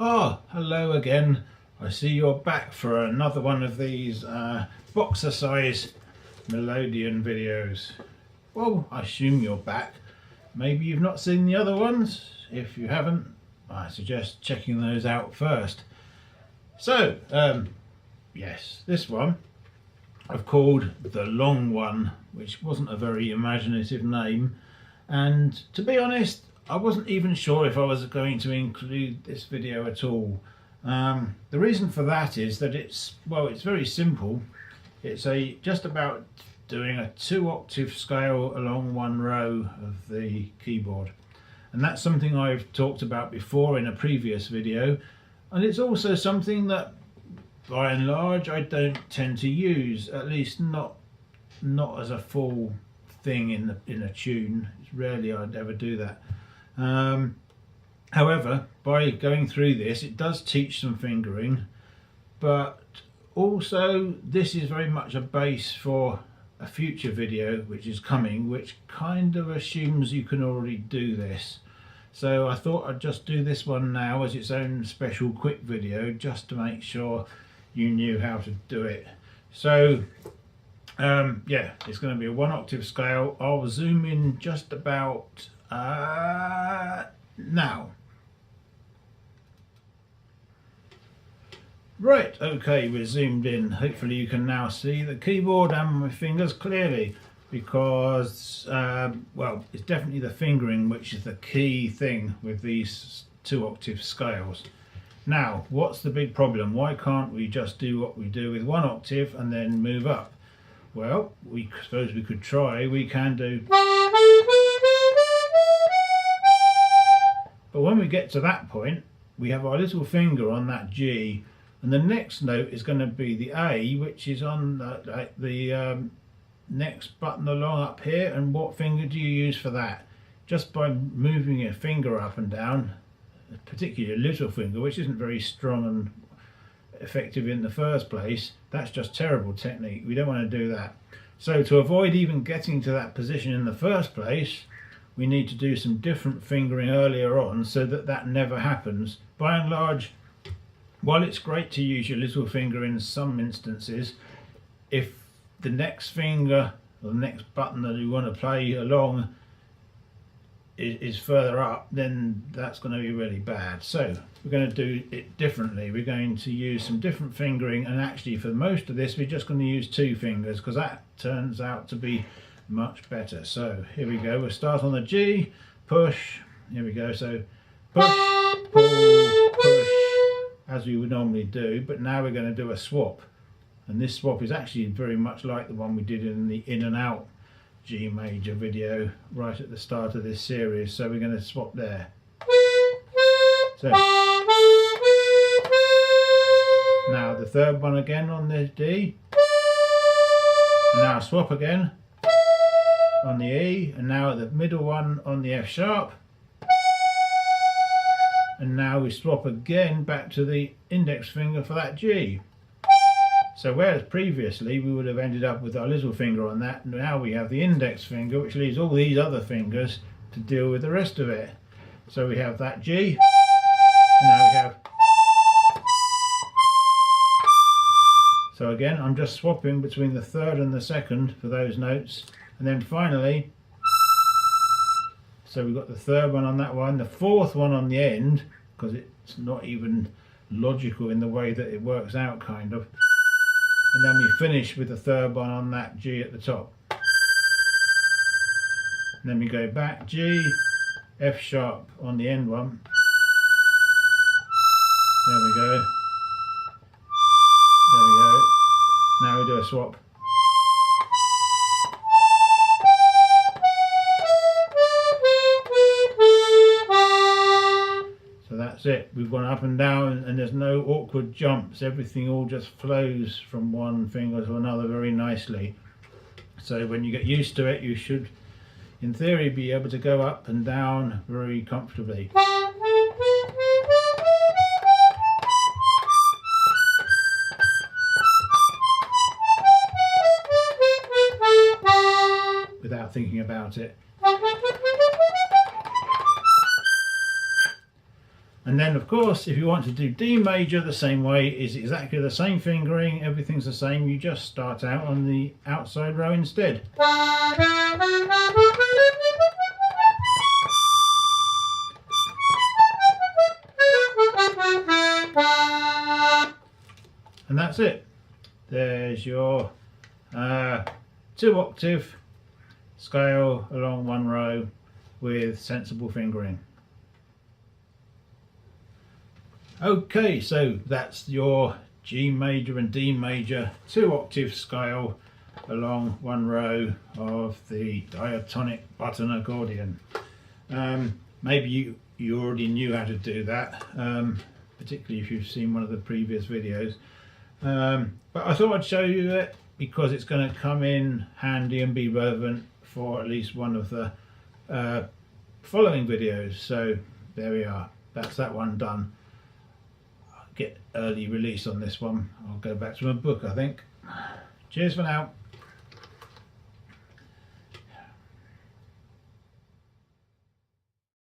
Oh, hello again. I see you're back for another one of these Box-R-Cyz Melodeon videos. Well, I assume you're back. Maybe you've not seen the other ones. If you haven't, I suggest checking those out first. So, yes, this one I've called the long one, which wasn't a very imaginative name. And to be honest, I wasn't even sure if I was going to include this video at all. The reason for that is that it's very simple. It's just about doing a 2-octave scale along one row of the keyboard. And that's something I've talked about before in a previous video. And it's also something that, by and large, I don't tend to use, at least not as a full thing in a tune. It's rarely I'd ever do that. However, by going through this, it does teach some fingering, but also this is very much a base for a future video which is coming, which kind of assumes you can already do this. So I thought I'd just do this one now as its own special quick video, just to make sure you knew how to do it. So yeah, it's going to be a 1-octave scale. I'll zoom in just about now. Right, okay, we're zoomed in. Hopefully you can now see the keyboard and my fingers clearly, because well, it's definitely the fingering which is the key thing with these 2-octave scales. Now, what's the big problem? Why can't we just do what we do with 1 octave and then move up? Well, we suppose we could try. We can do, but when we get to that point, we have our little finger on that G, and the next note is going to be the A, which is on the next button along up here. And what finger do you use for that? Just by moving your finger up and down, particularly your little finger, which isn't very strong and effective in the first place. That's just terrible technique. We don't want to do that. So to avoid even getting to that position in the first place, we need to do some different fingering earlier on so that that never happens. By and large, while it's great to use your little finger in some instances, if the next finger or the next button that you want to play along is further up, then that's going to be really bad. So we're going to do it differently. We're going to use some different fingering, and actually for most of this we're just going to use 2 fingers, because that turns out to be much better. So here we go. We'll start on the G, push, here we go. So push, pull, push, as we would normally do, but now we're going to do a swap, and this swap is actually very much like the one we did in the in and out G major video right at the start of this series. So we're going to swap there. So now the third one again on the D, and now swap again on the E, and now the middle one on the F sharp, and now we swap again back to the index finger for that G. So whereas previously we would have ended up with our little finger on that, now we have the index finger, which leaves all these other fingers to deal with the rest of it. So we have that G, and now we have. So again, I'm just swapping between the third and the second for those notes, and then finally, so we've got the third one on that one, the fourth one on the end, because it's not even logical in the way that it works out, kind of. And then we finish with the third one on that G at the top. And then we go back, G, F sharp on the end one. There we go. There we go. Now we do a swap. So that's it. We've gone up and down, and there's no awkward jumps. Everything all just flows from one finger to another very nicely. So when you get used to it, you should, in theory, be able to go up and down very comfortably. Without thinking about it. And then of course if you want to do D major the same way, is exactly the same fingering, everything's the same, you just start out on the outside row instead. And that's it. There's your 2-octave scale along one row with sensible fingering. Okay, so that's your G major and D major 2-octave scale along one row of the diatonic button accordion. Maybe you already knew how to do that, particularly if you've seen one of the previous videos. But I thought I'd show you it because it's going to come in handy and be relevant for at least one of the following videos. So there we are, that's that one done. I'll get early release on this one. I'll go back to my book, I think. Cheers for now.